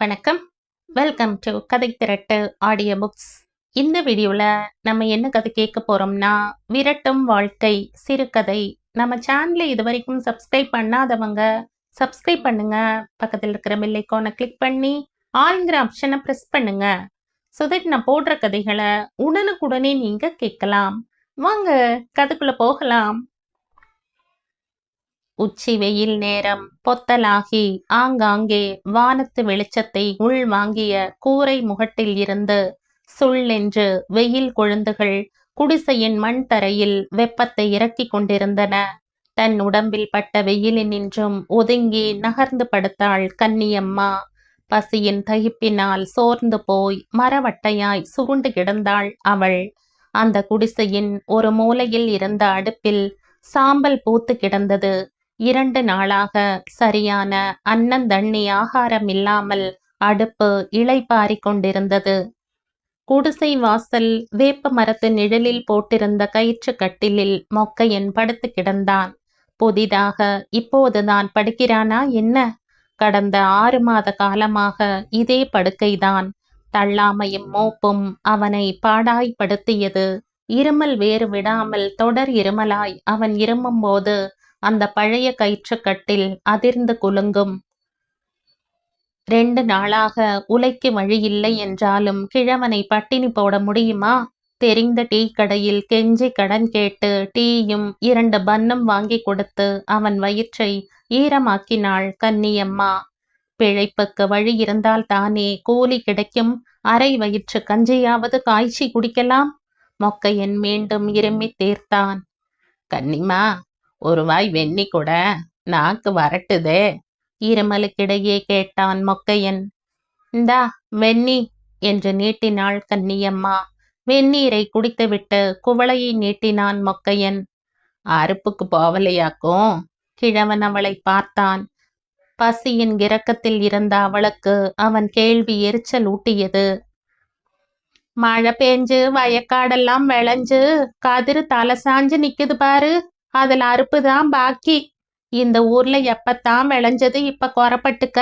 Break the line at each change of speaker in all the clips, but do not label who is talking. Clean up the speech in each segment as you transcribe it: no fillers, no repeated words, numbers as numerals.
வணக்கம். Welcome to கதை திரட்டு audio books. இந்த வீடியோவில் நம்ம என்ன கதை கேட்க போகிறோம்னா, விரட்டும் வாழ்க்கை சிறுகதை. நம்ம சேனலை இது வரைக்கும் சப்ஸ்கிரைப் பண்ணாதவங்க சப்ஸ்கிரைப் பண்ணுங்க. பக்கத்தில் இருக்கிற பெல் ஐகானை கிளிக் பண்ணி ஆல்ங்கிற ஆப்ஷனை ப்ரெஸ் பண்ணுங்க. ஸோ தட் நான் போடுற கதைகளை உடனுக்குடனே நீங்கள் கேட்கலாம். வாங்க கதைக்குள்ளே போகலாம். உச்சி வெயில் நேரம் பொத்தலாகி ஆங்காங்கே வானத்து வெளிச்சத்தை உள்வாங்கிய கூரை முகட்டில் இருந்து சுள்ளென்று வெயில் கொழுந்துகள் குடிசையின் மண் தரையில் வெப்பத்தை இறக்கிக் கொண்டிருந்தன. தன் உடம்பில் பட்ட வெயிலினின்றும் ஒதுங்கி நகர்ந்து படுத்தாள் கன்னியம்மா. பசியின் தகிப்பினால் சோர்ந்து போய் மரவட்டையாய் சுருண்டு கிடந்தாள் அவள். அந்த குடிசையின் ஒரு மூலையில் இருந்த அடுப்பில் சாம்பல் பூத்து கிடந்தது. 2 நாளாக சரியான அன்னந்தண்ணி ஆகாரம் இல்லாமல் அடுப்பு இளைப்பாறிக் கொண்டிருந்தது. குடிசை வாசல் வேப்ப மரத்து நிழலில் போட்டிருந்த கயிற்று கட்டிலில் மொக்கையன் படுத்து கிடந்தான். புதிதாக இப்போதுதான் படுக்கிறானா என்ன? கடந்த 6 மாத காலமாக இதே படுக்கைதான். தள்ளாமையும் மோப்பும் அவனை பாடாய்படுத்தியது. இருமல் வேறு விடாமல் தொடர் இருமலாய் அவன் இருமும் போது அந்த பழைய கயிற்றுக்கட்டில் அதிர்ந்து குலுங்கும். 2 நாளாக உலைக்கு வழியில்லை என்றாலும் கிழவனை பட்டினி போட முடியுமா? தெரிந்த டீ கடையில் கெஞ்சி கடன் கேட்டு டீயும் 2 பன்னும் வாங்கி கொடுத்து அவன் வயிற்றை ஈரமாக்கினாள் கன்னியம்மா. பிழைப்புக்கு வழி இருந்தால் தானே கூலி கிடைக்கும். அரை வயிற்று கஞ்சியாவது காய்ச்சி குடிக்கலாம். மொக்கையன் மீண்டும் இருமி தீர்த்தான். கன்னிமா, ஒரு வாய் வெண்ணி கூட, நாக்கு வரட்டுதே. இருமலுக்கிடையே கேட்டான் மொக்கையன். இந்தா வெண்ணி என்று நீட்டினாள் கன்னியம்மா. வெந்நீரை குடித்துவிட்டு குவளையை நீட்டினான் மொக்கையன். அறுப்புக்கு போவலையாக்கும்? கிழவன் அவளை பார்த்தான். பசியின் கிறக்கத்தில் இருந்த அவளுக்கு அவன் கேள்வி எரிச்சல் ஊட்டியது. மழை பெஞ்சு வயக்காடெல்லாம் விளைஞ்சு கதிரு தலை சாஞ்சு நிக்குது பாரு, அதுல அறுப்புதான் பாக்கி. இந்த ஊர்ல எப்பத்தான் விளைஞ்சது இப்ப குறப்பட்டுக்க.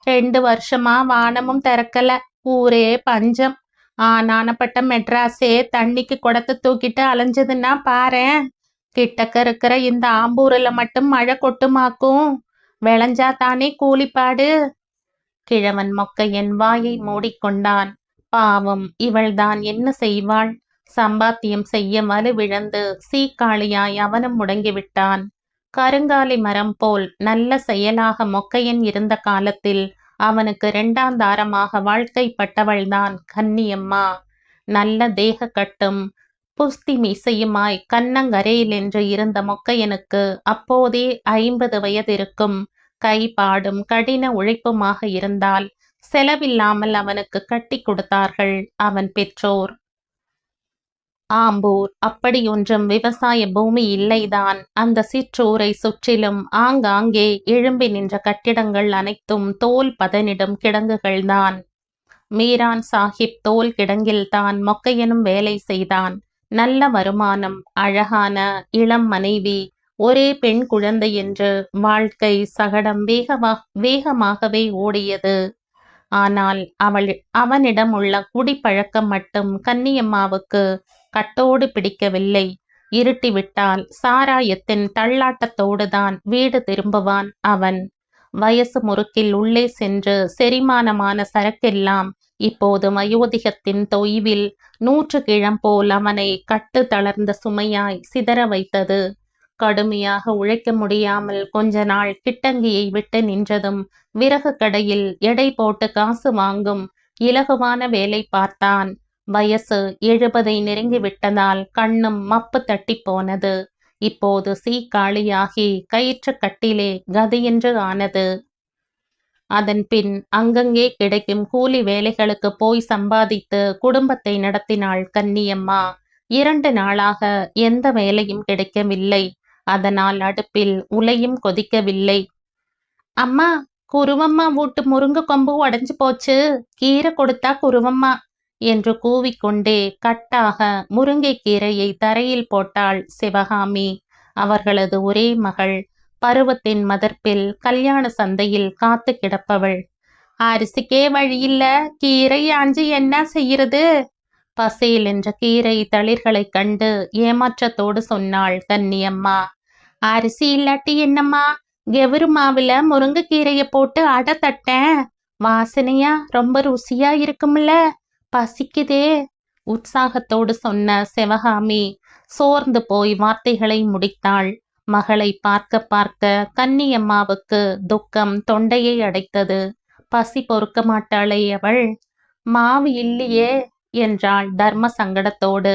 2 வருஷமா வானமும் திறக்கல, ஊரே பஞ்சம். ஆனானப்பட்ட மெட்ராஸே தண்ணிக்கு குடத்தை தூக்கிட்டு அலைஞ்சதுன்னா பாரேன். கிட்டக்க இருக்கிற இந்த ஆம்பூரில் மட்டும் மழை கொட்டுமாக்கும். விளைஞ்சா தானே கூலிப்பாடு. கிழவன் மொக்கையன் வாயை மூடிக்கொண்டான். பாவம், இவள்தான் என்ன செய்வாள்? சம்பாத்தியம் செய்ய வலுவிழந்து சீக்காளியாய் அவனும் முடங்கிவிட்டான். கருங்காலி மரம் போல் நல்ல செயலாக மொக்கையன் இருந்த காலத்தில் அவனுக்கு 2ஆம் தாரமாக வாழ்க்கைப்பட்டவள்தான் கன்னியம்மா. நல்ல தேக கட்டும் புஸ்தி மீசையுமாய் கண்ணங்கரையில் என்று இருந்த மொக்கையனுக்கு அப்போதே 50 வயது இருக்கும். கைப்பாடும் கடின உழைப்புமாக இருந்தால் செலவில்லாமல் அவனுக்கு கட்டி கொடுத்தார்கள் அவன் பெற்றோர். ஆம்பூர் அப்படியொன்றும் விவசாய பூமி இல்லைதான். அந்த சிற்றூரை சுற்றிலும் ஆங்காங்கே எழும்பி நின்ற கட்டிடங்கள் அனைத்தும் தோல் பதனிடும் கிடங்குகள்தான். மீரான் சாஹிப் தோல் கிடங்கில்தான் மொக்கையனும் வேலை செய்தான். நல்ல வருமானம், அழகான இளம் மனைவி, ஒரே பெண் குழந்தை என்று வாழ்க்கை சகடம் வேகமாகவே ஓடியது. ஆனால் அவனிடம் உள்ள குடிப்பழக்கம் மட்டும் கன்னியம்மாவுக்கு கட்டோடு பிடிக்கவில்லை. இருட்டிவிட்டால் சாராயத்தின் தள்ளாட்டத்தோடுதான் வீடு திரும்புவான் அவன். வயசு முறுக்கில் உள்ளே சென்று செரிமானமான சரக்கெல்லாம் இப்போது வயோதிகத்தின் தொய்வில் 100 கிழம் போல் அவனை கட்டு தளர்ந்த சுமையாய் சிதற வைத்தது. கடுமையாக உழைக்க முடியாமல் கொஞ்ச நாள் கிட்டங்கியை விட்டு நின்றதும் விறகு கடையில் எடை போட்டு காசு வாங்கும் இலகுவான வேலை பார்த்தான். வயசு 70 நெருங்கிவிட்டதால் கண்ணும் மப்பு தட்டி போனது. இப்போது சீக்காளியாகி கயிற்று கட்டிலே கதியென்று ஆனது. அதன் பின் அங்கங்கே கிடைக்கும் கூலி வேலைகளுக்கு போய் சம்பாதித்து குடும்பத்தை நடத்தினாள் கன்னியம்மா. 2 நாளாக எந்த வேலையும் கிடைக்கவில்லை. அதனால் அடுப்பில் உலையும் கொதிக்கவில்லை. அம்மா, குருவம்மா வீட்டு முருங்கை கொம்பு உடைஞ்சு போச்சு, கீரை கொடுத்தா குருவம்மா என்று கூவிக்கொண்டே கட்டாக முருங்கை கீரையை தரையில் போட்டாள் சிவகாமி. அவர்களது ஒரே மகள், பருவத்தின் மதர்ப்பில் கல்யாண சந்தையில் காத்து கிடப்பவள். அரிசிக்கே வழியில்ல, கீரை ஆஞ்சு என்ன செய்யறது? பசேல் என்ற கீரை தளிர்களைக் கண்டு ஏமாற்றத்தோடு சொன்னாள் கன்னியம்மா. அரிசி இல்லாட்டி என்னம்மா, கெவுரு மாவுல முருங்கைக்கீரைய போட்டு அடை தட்டேன். வாசனையா ரொம்ப ருசியா இருக்கும்ல, பசிக்குதே, உற்சாகத்தோடு சொன்ன சிவகாமி சோர்ந்து போய் வார்த்தைகளை முடித்தாள். மகளை பார்க்க பார்க்க கன்னியம்மாவுக்கு துக்கம் தொண்டையை அடைத்தது. பசி பொறுக்க மாட்டாளே அவள். மாவு இல்லையே என்றாள் தர்ம சங்கடத்தோடு.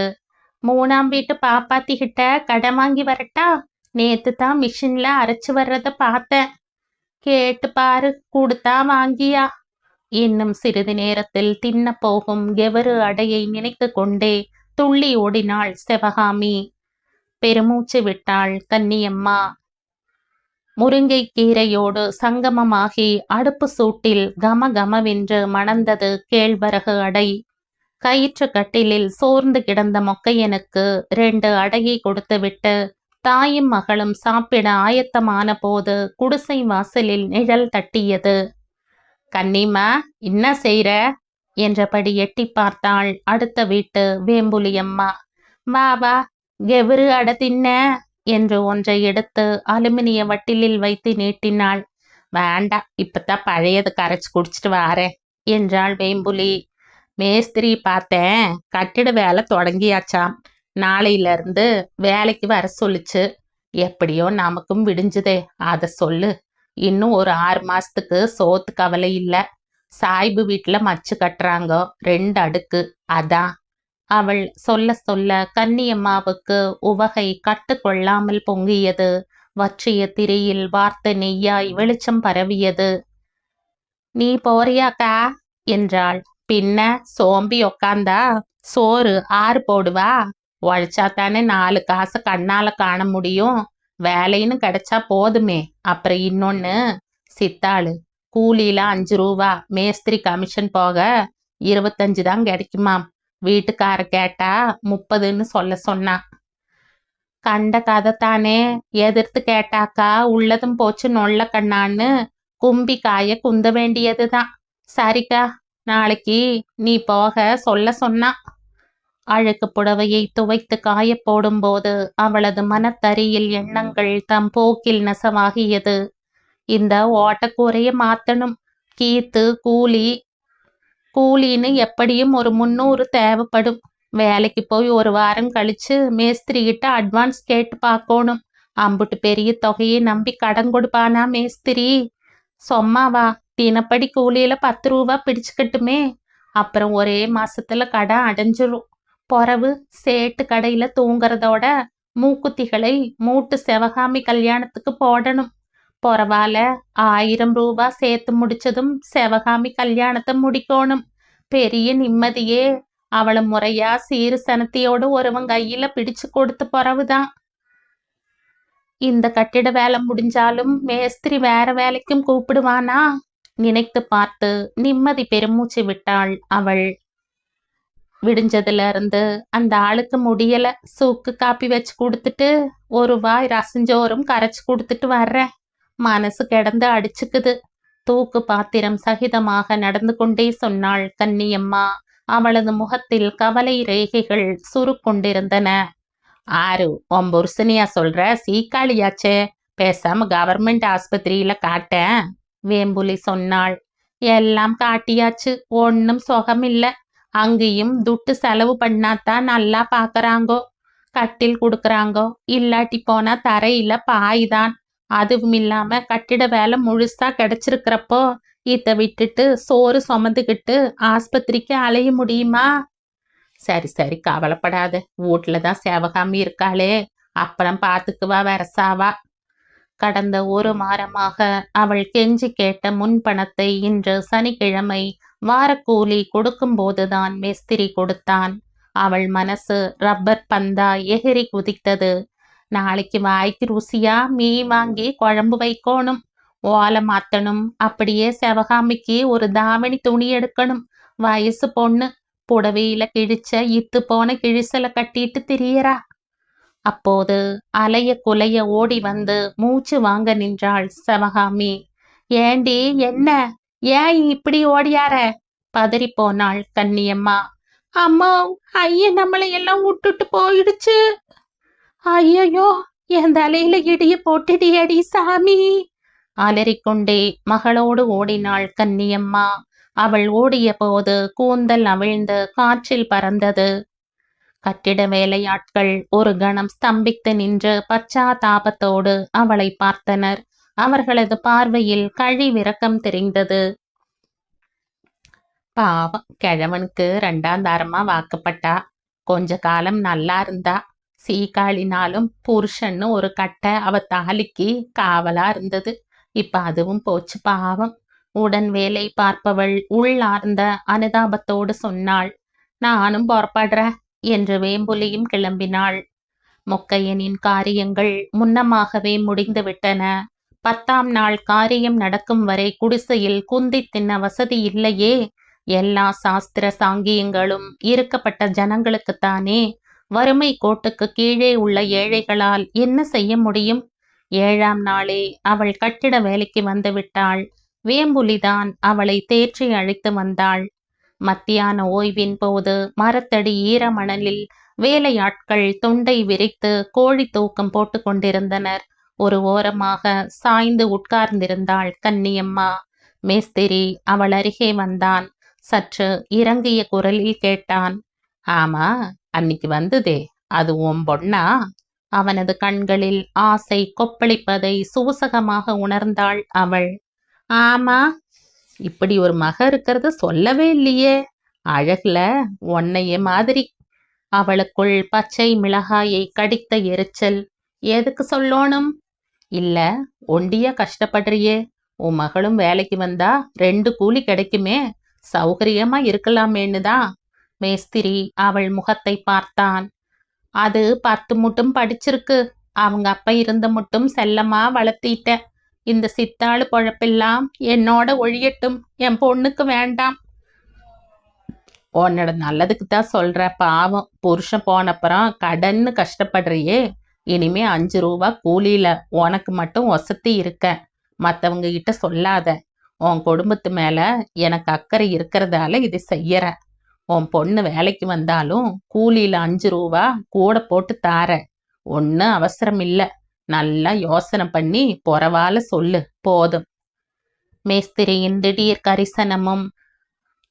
3ஆம் வீட்டு பாப்பாத்திகிட்ட கடன் வாங்கி வரட்டா? நேத்து தான் மிஷின்ல அரைச்சு வர்றத பார்த்தேன். கேட்டு பாரு, கொடுத்தா வாங்கியா? இன்னும் சிறிது நேரத்தில் தின்ன போகும் கெவரு அடையை நினைத்து கொண்டே துள்ளி ஓடினாள் சிவகாமி. பெருமூச்சு விட்டாள் கன்னியம்மா. முருங்கை கீரையோடு சங்கமமாகி அடுப்பு சூட்டில் கம கமவென்று மணந்தது கேழ்வரகு அடை. கயிற்று கட்டிலில் சோர்ந்து கிடந்த மொக்கையனுக்கு 2 அடையை கொடுத்துவிட்டு தாயும் மகளும் சாப்பிட ஆயத்தமான போது குடிசை வாசலில் நிழல் தட்டியது. கன்னிமா, என்ன செய்ற என்றபடி எட்டி பார்த்தாள் அடுத்த வீட்டு வேம்புலியம்மா. வா வா, கெவுரு அடை தின்ன என்று ஒன்றை எடுத்து அலுமினிய வட்டிலில் வைத்து நீட்டினாள். வேண்டா, இப்பத்தான் பழையது கரைச்சு குடிச்சிட்டு வாரேன் என்றாள் வேம்புலி. மேஸ்திரி பார்த்தேன், கட்டிட வேலை தொடங்கியாச்சாம். நாளையிலிருந்து வேலைக்கு வர சொல்லுச்சு. எப்படியோ நமக்கும் விடிஞ்சுதே, அதை சொல்லு. இன்னும் ஒரு 6 மாசத்துக்கு சோத்து கவலை இல்ல. சாய்பு வீட்டுல மச்சு கட்டுறாங்க, 2 அடுக்கு, அதான். அவள் சொல்ல சொல்ல கன்னியம்மாவுக்கு உவகை கட்டுக்கொள்ளாமல் பொங்கியது. வற்றிய திரையில் வார்த்த நெய்யாய் வெளிச்சம் பரவியது. நீ போறியாக்கா என்றாள். பின்ன சோம்பி உக்காந்தா சோறு ஆறு போடுவா? உழைச்சாத்தானே 4 காசை கண்ணால காண முடியும். வேலைன்னு கிடைச்சா போதுமே. அப்புறம் இன்னொன்னு, சித்தாளு கூலியில 5 ரூபா, மேஸ்திரி கமிஷன் போக 25 தான் கிடைக்குமாம். வீட்டுக்கார கேட்டா 30ன்னு சொல்ல சொன்னா. கண்ட கதை தானே, எதிர்த்து கேட்டாக்கா உள்ளதும் போச்சு நொல்ல கண்ணான்னு கும்பி காய குந்த வேண்டியதுதான். சரிக்கா, நாளைக்கு நீ போக சொல்ல சொன்னா. அழுக்கு புடவையை துவைத்து காய போடும்போது அவளது மனத்தரியில் எண்ணங்கள் தம் போக்கில் நெசவாகியது. இந்த ஓட்டக்கூரைய மாத்தணும். கீத்து கூலின்னு எப்படியும் ஒரு 300 தேவைப்படும். வேலைக்கு போய் 1 வாரம் கழிச்சு மேஸ்திரி கிட்ட அட்வான்ஸ் கேட்டு பார்க்கணும். அம்புட்டு பெரிய தொகையை நம்பி கடன் கொடுப்பானா மேஸ்திரி? சொம்மாவா? தினப்படி கூலியில 10 ரூபா பிடிச்சுக்கட்டுமே. அப்புறம் ஒரே மாசத்துல கடன் அடைஞ்சிரும். பொறவு சேட்டு கடையில தூங்குறதோட மூக்குத்திகளை மூட்டு சிவகாமி கல்யாணத்துக்கு போடணும். பொறவால 1000 ரூபா சேர்த்து முடிச்சதும் சிவகாமி கல்யாணத்தை முடிக்கணும். பெரிய நிம்மதியே. அவளை முறையா சீரு சனத்தியோடு ஒருவன் கையில பிடிச்சு கொடுத்து பொறவுதான். இந்த கட்டிட வேலை முடிஞ்சாலும் மேஸ்திரி வேற வேலைக்கும் கூப்பிடுவானா? நினைத்து பார்த்து நிம்மதி பெருமூச்சு விட்டாள் அவள். விடிஞ்சதுல இருந்து அந்த ஆளுக்கு முடியல. சூக்கு காப்பி வச்சு கொடுத்துட்டு 1 வாய் ரசஞ்சோறும் கரைச்சு கொடுத்துட்டு வர்றேன். மனசு கிடந்து அடிச்சுக்குது. தூக்கு பாத்திரம் சகிதமாக நடந்து கொண்டே சொன்னாள் கன்னியம்மா. அவளது முகத்தில் கவலை ரேகைகள் சுருக்கொண்டிருந்தன. ஆறு, உன் புருஷனியா சொல்ற? சீக்காளியாச்சே, பேசாம கவர்மெண்ட் ஆஸ்பத்திரியில காட்டேன் வேம்புலி சொன்னாள். எல்லாம் காட்டியாச்சு, ஒன்னும் சுகமில்ல. அங்கேயும் துட்டு செலவு பண்ணாதான் நல்லா பாக்குறாங்கோ. கட்டில் கொடுக்குறாங்கோ, இல்லாட்டி போனா தரையில பாய்தான். அதுவும் இல்லாம கட்டிட வேலை முழுசா கிடைச்சிருக்கிறப்போ இதை விட்டுட்டு சோறு சுமந்துக்கிட்டு ஆஸ்பத்திரிக்கு அலைய முடியுமா? சரி சரி, கவலைப்படாத. வீட்டுலதான் சேவகாமி இருக்காளே, அப்புறம் பாத்துக்குவா வெரசாவா. கடந்த 1 வாரமாக அவள் கெஞ்சி கேட்ட முன்பணத்தை இன்று சனிக்கிழமை வாரக்கூலி கொடுக்கும்போதுதான் மேஸ்திரி கொடுத்தான். அவள் மனசு ரப்பர் பந்தா எகிரி குதித்தது. நாளைக்கு வாய்க்கு ருசியா மீன் வாங்கி குழம்பு வைக்கணும், ஓலை மாத்தணும். அப்படியே சிவகாமிக்கு ஒரு தாவணி துணி எடுக்கணும். வயசு பொண்ணு, புடவையில கிழிச்ச இத்து போன கிழிசல கட்டிட்டு திரியறா. அப்போது அலைய குலைய ஓடி வந்து மூச்சு வாங்க நின்றாள் சிவகாமி. ஏண்டி, என்ன? ஏன் இப்படி ஓடியார? பதறி போனாள் கன்னியம்மா. அம்மா, ஐயன் நம்மளை எல்லாம் விட்டுட்டு போயிடுச்சு. ஐயோ, என் தலையில இடிய போட்டுடியடி சாமி! அலறிக்கொண்டே மகளோடு ஓடினாள் கன்னியம்மா. அவள் ஓடிய போது கூந்தல் அவிழ்ந்து காற்றில் பறந்தது. கட்டிட வேலையாட்கள் ஒரு கணம் ஸ்தம்பித்து நின்று பச்சாதாபத்தோடு அவளை பார்த்தனர். அவர்களது பார்வையில் கழிவிரக்கம் தெரிந்தது. பாவம், கிழவனுக்கு 2ஆம் தாரமா வாக்கப்பட்டா. கொஞ்ச காலம் நல்லா இருந்தா. சீக்காளினாலும் புருஷன்னு ஒரு கட்டை அவ தாலிக்கு காவலா இருந்தது. இப்ப அதுவும் போச்சு பாவம். உடன் வேலை பார்ப்பவள் உள்ளார்ந்த அனுதாபத்தோடு சொன்னாள். நானும் புறப்படுறேன் என்று வேம்புலியும் கிளம்பினாள். மொக்கையனின் காரியங்கள் முன்னமாகவே முடிந்துவிட்டன. 10ஆம் நாள் காரியம் நடக்கும் வரை குடிசையில் குந்தி தின்ன வசதி இல்லையே. எல்லா சாஸ்திர சாங்கியங்களும் இருக்கப்பட்ட ஜனங்களுக்குத்தானே. வறுமை கோட்டுக்கு கீழே உள்ள ஏழைகளால் என்ன செய்ய முடியும்? 7ஆம் நாளே அவள் கட்டிட வேலைக்கு வந்து விட்டாள். வேம்புலிதான் அவளை தேற்றி அழைத்து வந்தாள். மத்தியான ஓய்வின் போது மரத்தடி ஈரமணலில் வேலையாட்கள் தொண்டை விரித்து கோழி தூக்கம் போட்டு கொண்டிருந்தனர். ஒரு ஓரமாக சாய்ந்து உட்கார்ந்திருந்தாள் கன்னியம்மா. மேஸ்திரி அவள் அருகே வந்தான். சற்று இறங்கிய குரலில் கேட்டான். ஆமா, அன்னிக்கு வந்ததே, அது உன் பொண்ணா? அவனது கண்களில் ஆசை கொப்பளிப்பதை சூசகமாக உணர்ந்தாள் அவள். ஆமா. இப்படி ஒரு மக இருக்கிறது சொல்லவே இல்லையே. அழகுல உன்னைய மாதிரி. அவளுக்குள் பச்சை மிளகாயை கடித்த எரிச்சல். எதுக்கு சொல்லணும்? இல்ல, ஒண்டியா கஷ்டப்படுறியே. உன் மகளும் வேலைக்கு வந்தா 2 கூலி கிடைக்குமே, சௌகரியமா இருக்கலாமேன்னுதான். மேஸ்திரி அவள் முகத்தை பார்த்தான். அது 10 மட்டும் படிச்சிருக்கு. அவங்க அப்பா இருந்த மட்டும் செல்லமா வளர்த்திட்ட. இந்த சித்தாளு பொழப்பெல்லாம் என்னோட ஒழியட்டும். என் பொண்ணுக்கு வேண்டாம். உன்னோட நல்லதுக்கு தான் சொல்ற. பாவம், புருஷன் போனப்புறம் கடன்னு கஷ்டப்படுறியே. இனிமே 5 ரூபா கூலியில உனக்கு மட்டும் வசதி இருக்க. மற்றவங்க கிட்ட சொல்லாத. உன் குடும்பத்து மேல எனக்கு அக்கறை இருக்கிறதால இது செய்யற. உன் பொண்ணு வேலைக்கு வந்தாலும் கூலியில 5 ரூபா கூட போட்டு தார. ஒன்னும் அவசரம் இல்ல. நல்லா யோசனை பண்ணி பொறவால சொல்லு போதும். மேஸ்திரியின் திடீர் கரிசனமும்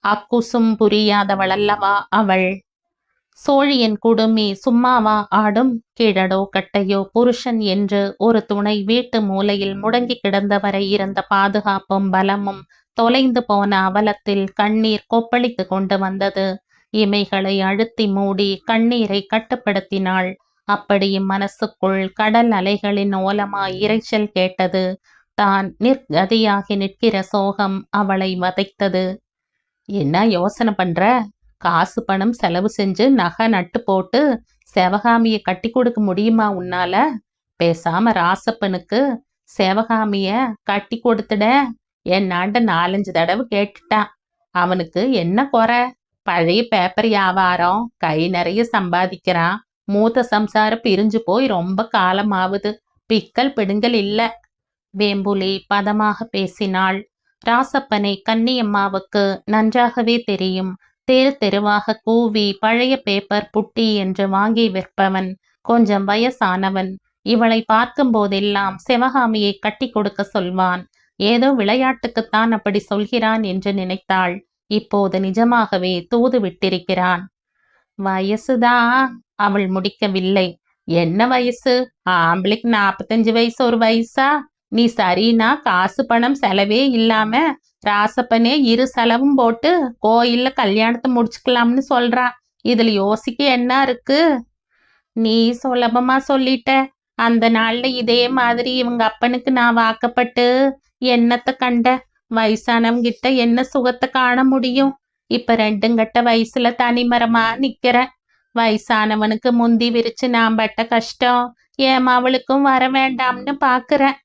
அக்குசும் புரியாதவளல்லவா அவள். சோழியன் குடுமி சும்மாவா ஆடும்? கிழடோ கட்டையோ புருஷன் என்று ஒரு துணை வீட்டு மூலையில் முடங்கி கிடந்தவரை இருந்த பாதுகாப்பும் பலமும் தொலைந்து போன அவலத்தில் கண்ணீர் கொப்பளித்து கொண்டு வந்தது. இமைகளை அழுத்தி மூடி கண்ணீரை கட்டுப்படுத்தினாள். அப்படியும் மனசுக்குள் கடல் அலைகளின் ஓலமாய் இரைச்சல் கேட்டது. தான் நிர்கதியாகி நிற்கிற சோகம் அவளை வதைத்தது. என்ன யோசனை பண்ற? காசு பணம் செலவு செஞ்சு நகை நட்டு போட்டு சிவகாமிய கட்டி கொடுக்க முடியுமா உன்னால? பேசாம ராசப்பனுக்கு சிவகாமிய கட்டி கொடுத்துட. என்னாண்ட 4-5 தடவை கேட்டுட்டான். அவனுக்கு என்ன குறை? பழைய பேப்பர் வியாபாரம், கை நிறைய சம்பாதிக்கிறான். மூத்த சம்சாரம் பிரிஞ்சு போய் ரொம்ப காலம் ஆகுது. பிக்கல் பிடுங்கல் இல்ல. வேம்புலி பதமாக பேசினாள். ராசப்பனை கன்னியம்மாவுக்கு நன்றாகவே தெரியும். தெரு தெருவாக கூவி பழைய பேப்பர் புட்டி என்று வாங்கி விற்பவன். கொஞ்சம் வயசானவன். இவளை பார்க்கும் போதெல்லாம் சிவகாமியை கட்டி கொடுக்க சொல்வான். ஏதோ விளையாட்டுக்குத்தான் அப்படி சொல்கிறான் என்று நினைத்தாள். இப்போது நிஜமாகவே தூது விட்டிருக்கிறான். வயசுதான். அவள் முடிக்கவில்லை. என்ன வயசு? ஆம்பளைக்கு 45 வயசு ஒரு வயசா? நீ சரினா காசு பணம் செலவே இல்லாம ராசப்பனே 2 செலவும் போட்டு கோயில்ல கல்யாணத்தை முடிச்சுக்கலாம்னு சொல்றா. இதுல யோசிக்க என்ன இருக்கு? நீ சுலபமா சொல்லிட்ட. அந்த நாள்ல இதே மாதிரி இவங்க அப்பனுக்கு நான் வாக்கப்பட்டு என்னத்தை கண்ட? வயசானவங்கிட்ட என்ன சுகத்தை காண முடியும்? இப்ப 2 கட்ட வயசுல தனிமரமா நிக்கிற. வயசானவனுக்கு முந்தி விரிச்சு நான் பட்ட கஷ்டம் என் அவளுக்கும் வர வேண்டாம்னு பாக்குறேன்.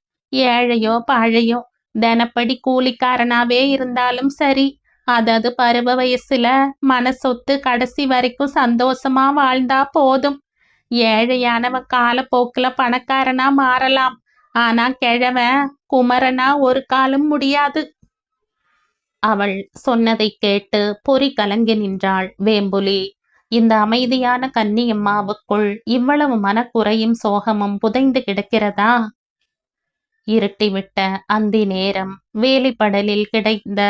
ஏழையோ பாழையோ தினப்படி கூலிக்காரனாவே இருந்தாலும் சரி, அதாவது பருவ வயசுல மனசொத்து கடைசி வரைக்கும் சந்தோஷமா வாழ்ந்தா போதும். ஏழையானவன் காலப்போக்குல பணக்காரனா மாறலாம். ஆனா கிழவன் குமரனா ஒரு காலம் முடியாது. அவள் சொன்னதை கேட்டு பொறி கலங்கி நின்றாள் வேம்புலி. இந்த அமைதியான கன்னியம்மாவுக்குள் இவ்வளவு மனக்குறையும் சோகமும் புதைந்து கிடக்கிறதா? இருட்டிவிட்ட அந்தி நேரம். வேலிப்படலில் கிடைத்த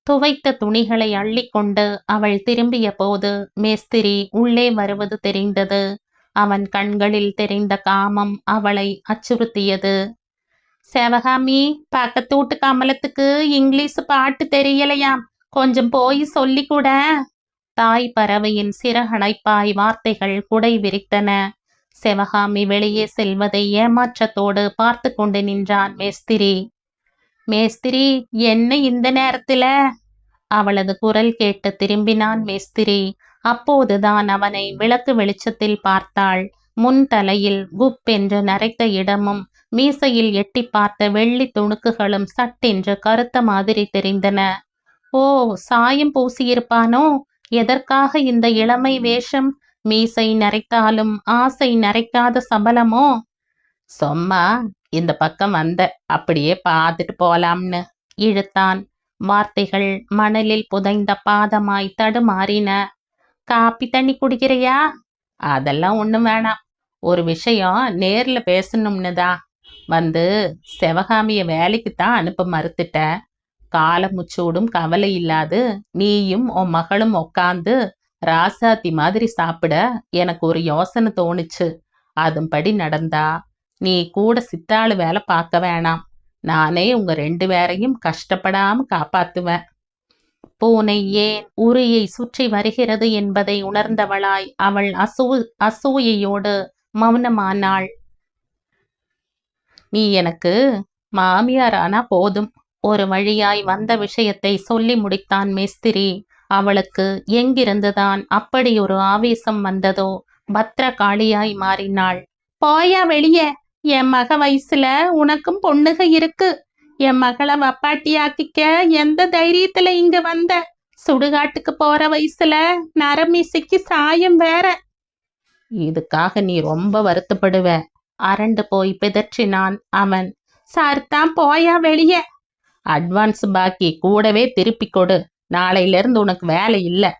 துவைத்த துணிகளை அள்ளிக்கொண்டு அவள் திரும்பிய போது மேஸ்திரி உள்ளே வருவது தெரிந்தது. அவன் கண்களில் தெரிந்த காமம் அவளை அச்சுறுத்தியது. சிவகாமி, பக்கத்தூட்டு கமலத்துக்கு இங்கிலீஷ் பாட்டு தெரியலையாம், கொஞ்சம் போய் சொல்லிக்கூட. தாய் பறவையின் சிறகணைப்பாய் வார்த்தைகள் குடை விரித்தன. சிவகாமி வெளியே செல்வதை ஏமாற்றத்தோடு பார்த்து கொண்டு நின்றான் மேஸ்திரி. மேஸ்திரி, என்ன இந்த நேரத்துல? அவளது குரல் கேட்டு திரும்பினான் மேஸ்திரி. அப்போதுதான் அவனை விளக்கு வெளிச்சத்தில் பார்த்தாள். முன் தலையில் குப் என்று நரைத்த இடமும் மீசையில் எட்டி பார்த்த வெள்ளி துணுக்குகளும் சட்டென்று கருத்த மாதிரி தெரிந்தன. ஓ, சாயம் பூசியிருப்பானோ? எதற்காக இந்த இளமை வேஷம்? மீசை நரைத்தாலும் ஆசை நரைக்காத சபலமோ? சொம்மா இந்த பக்கம் வந்த, அப்படியே பார்த்துட்டு போலாம்னு இழுத்தான். வார்த்தைகள் மணலில் புதைந்த பாதமாய் தடுமாறின. காப்பி தண்ணி குடிக்கிறையா? அதெல்லாம் ஒண்ணும் வேணாம், ஒரு விஷயம் நேர்ல பேசணும்னுதான் வந்து சிவகாமிய வேலைக்குத்தான் அனுப்ப மறுத்துட்ட. காலமுச்சூடும் கவலை இல்லாது நீயும் உன் மகளும் உக்காந்து ராசாத்தி மாதிரி சாப்பிட எனக்கு ஒரு யோசனை தோணுச்சு. அதுபடி நடந்தா நீ கூட சித்தாளு வேலை பார்க்க வேணாம், நானே உங்க 2 பேரையும் கஷ்டப்படாம காப்பாத்துவேன். பூனை ஏன் உரியை சுற்றி வருகிறது என்பதை உணர்ந்தவளாய் அவள் அசூயையோடு மௌனமானாள். நீ எனக்கு மாமியார் ஆனா போதும். ஒரு வழியாய் வந்த விஷயத்தை சொல்லி முடித்தான் மேஸ்திரி. அவளுக்கு எங்கிருந்துதான் அப்படி ஒரு ஆவேசம் வந்ததோ பத்ரகாளியாய் மாறினாள். போயா வெளியே, என் மக வயசுல உனக்கும் பொண்ணுக இருக்கு. என் மகளை வப்பாட்டியாக்கிக்க எந்த தைரியத்துல இங்க வந்த? சுடுகாட்டுக்கு போற வயசுல நரமிசைக்கு சாயம் வேற. இதுக்காக நீ ரொம்ப வருத்தப்படுவ. அரண்டு போய் பிதற்றினான் அவன். சார்தான், போயா வெளியே. அட்வான்ஸ் பாக்கி கூடவே திருப்பி கொடு, நாளையிலிருந்து உனக்கு வேலை இல்லை.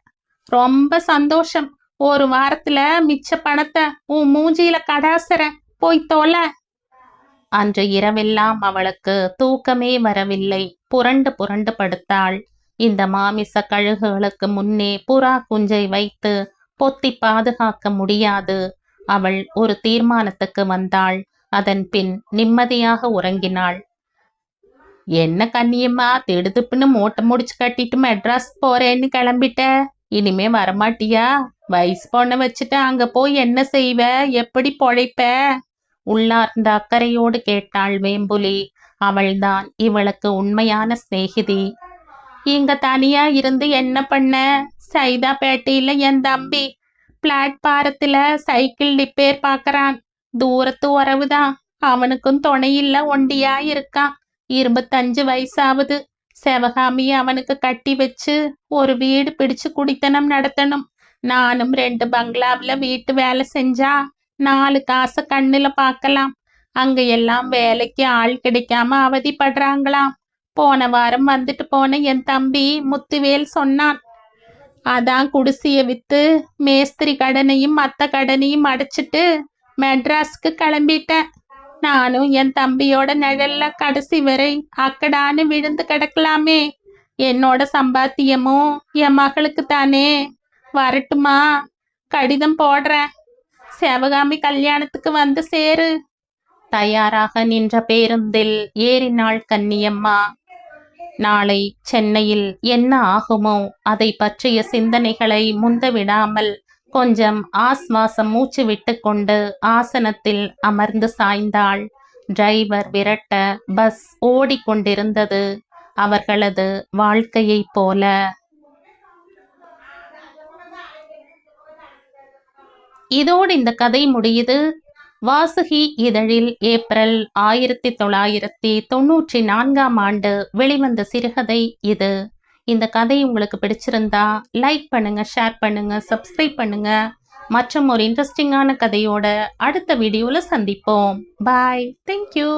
ரொம்ப சந்தோஷம், ஒரு வாரத்துல மிச்ச பணத்தை உன் மூஞ்சியில கடாசற, போய் தொலை. அன்று இரவெல்லாம் அவளுக்கு தூக்கமே வரவில்லை. புரண்டு புரண்டு படுத்தாள். இந்த மாமிச கழுகுகளுக்கு முன்னே புறா குஞ்சை வைத்து பொத்தி பாதுகாக்க முடியாது. அவள் ஒரு தீர்மானத்துக்கு வந்தாள். அதன் பின் நிம்மதியாக உறங்கினாள். என்ன கண்ணியம்மா, திடுதுப்புன்னு மூட்டை முடிச்சு கட்டிட்டு மெட்ராஸ் போறேன்னு கிளம்பிட்ட, இனிமே வரமாட்டியா? வயசு பொண்ணை வச்சுட்டு அங்க போய் என்ன செய்வ? எப்படி பொழைப்ப? உள்ளார்ந்த அக்கறையோடு கேட்டாள் வேம்புலி. அவள்தான் இவளுக்கு உண்மையான சிநேகிதி. இங்க தனியா இருந்து என்ன பண்ண? சைதாப்பேட்டையில என் தம்பி பிளாட்பாரத்துல சைக்கிள் ரிப்பேர் பாக்குறான். தூரத்து உறவுதான், அவனுக்கும் துணையில்ல, ஒண்டியா இருக்கான். 25 வயசாவது. சிவகாமி அவனுக்கு கட்டி வச்சு ஒரு வீடு பிடிச்சு குடித்தனம் நடத்தணும். நானும் 2 பங்களாவில் வீட்டு வேலை செஞ்சா 4 காசை கண்ணுல பார்க்கலாம். அங்க எல்லாம் வேலைக்கு ஆள் கிடைக்காம அவதிப்படுறாங்களாம். போன வாரம் வந்துட்டு போன என் தம்பி முத்துவேல் சொன்னான். அதான் குடிசைய வித்து மேஸ்திரி கடனையும் மத்த கடனையும் அடைச்சிட்டு மெட்ராஸ்க்கு கிளம்பிட்டேன். நானும் என் தம்பியோட நிழல்ல கடைசி வரை அக்கடான்னு விழுந்து கிடக்கலாமே. என்னோட சம்பாத்தியமும் என் மகளுக்கு தானே. வரட்டுமா? கடிதம் போடுறேன். சிவகாமி கல்யாணத்துக்கு வந்து சேரு. தயாராக நின்ற பேருந்தில் ஏறினாள் கன்னியம்மா. நாளை சென்னையில் என்ன ஆகுமோ அதை பற்றிய சிந்தனைகளை முந்தவிடாமல் கொஞ்சம் ஆஸ்வாசம் மூச்சு விட்டு கொண்டு ஆசனத்தில் அமர்ந்து சாய்ந்தாள். டிரைவர் விரட்ட பஸ் ஓடிக்கொண்டிருந்தது, அவர்களது வாழ்க்கையைப் போல. இதோடு இந்த கதை முடியுது. வாசுகி இதழில் ஏப்ரல் 1994ஆம் ஆண்டு வெளிவந்த சிறுகதை இது. இந்த கதை உங்களுக்கு பிடிச்சிருந்தா லைக் பண்ணுங்க, ஷேர் பண்ணுங்க, சப்ஸ்கிரைப் பண்ணுங்க. மற்றும் ஒரு இன்ட்ரெஸ்டிங்கான கதையோட அடுத்த வீடியோல சந்திப்போம். பாய். தேங்க்யூ.